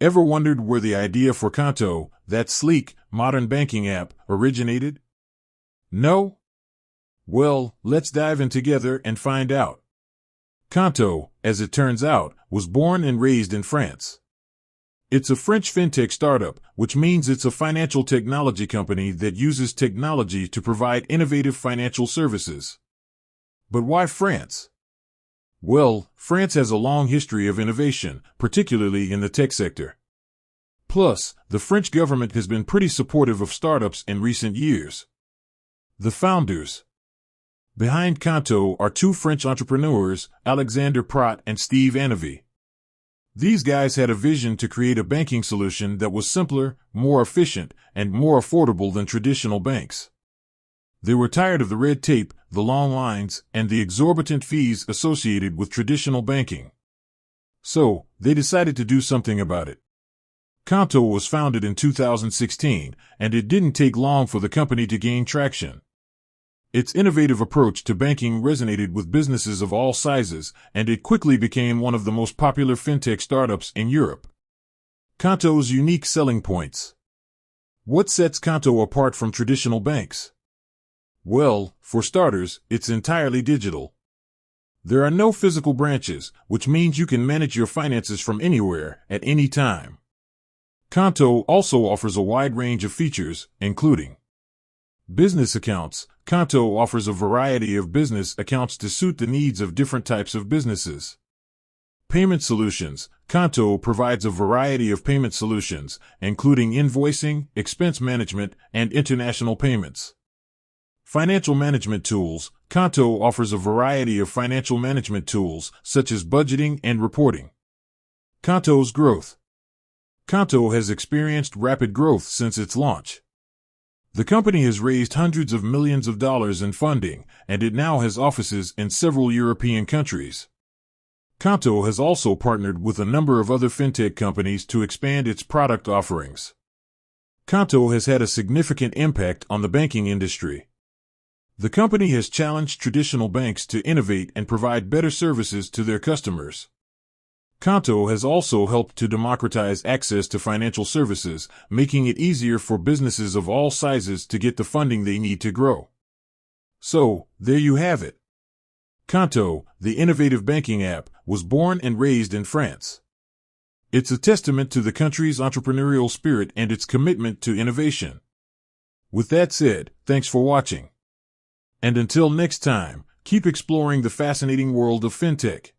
Ever wondered where the idea for Qonto, that sleek, modern banking app, originated? No? Well, let's dive in together and find out. Qonto, as it turns out, was born and raised in France. It's a French fintech startup, which means it's a financial technology company that uses technology to provide innovative financial services. But why France? Well, France has a long history of innovation, particularly in the tech sector. Plus, the French government has been pretty supportive of startups in recent years. The founders behind Qonto are two French entrepreneurs, Alexandre Prat and Steve Anavy. These guys had a vision to create a banking solution that was simpler, more efficient, and more affordable than traditional banks. They were tired of the red tape, the long lines, and the exorbitant fees associated with traditional banking. So, they decided to do something about it. Qonto was founded in 2016, and it didn't take long for the company to gain traction. Its innovative approach to banking resonated with businesses of all sizes, and it quickly became one of the most popular fintech startups in Europe. Qonto's unique selling points. What sets Qonto apart from traditional banks? Well, for starters, it's entirely digital. There are no physical branches, which means you can manage your finances from anywhere, at any time. Qonto also offers a wide range of features, including business accounts. Qonto offers a variety of business accounts to suit the needs of different types of businesses. Payment solutions. Qonto provides a variety of payment solutions, including invoicing, expense management, and international payments. Financial management tools. Qonto offers a variety of financial management tools, such as budgeting and reporting. Qonto's growth. Qonto has experienced rapid growth since its launch. The company has raised hundreds of millions of dollars in funding, and it now has offices in several European countries. Qonto has also partnered with a number of other fintech companies to expand its product offerings. Qonto has had a significant impact on the banking industry. The company has challenged traditional banks to innovate and provide better services to their customers. Qonto has also helped to democratize access to financial services, making it easier for businesses of all sizes to get the funding they need to grow. So, there you have it. Qonto, the innovative banking app, was born and raised in France. It's a testament to the country's entrepreneurial spirit and its commitment to innovation. With that said, thanks for watching. And until next time, keep exploring the fascinating world of fintech.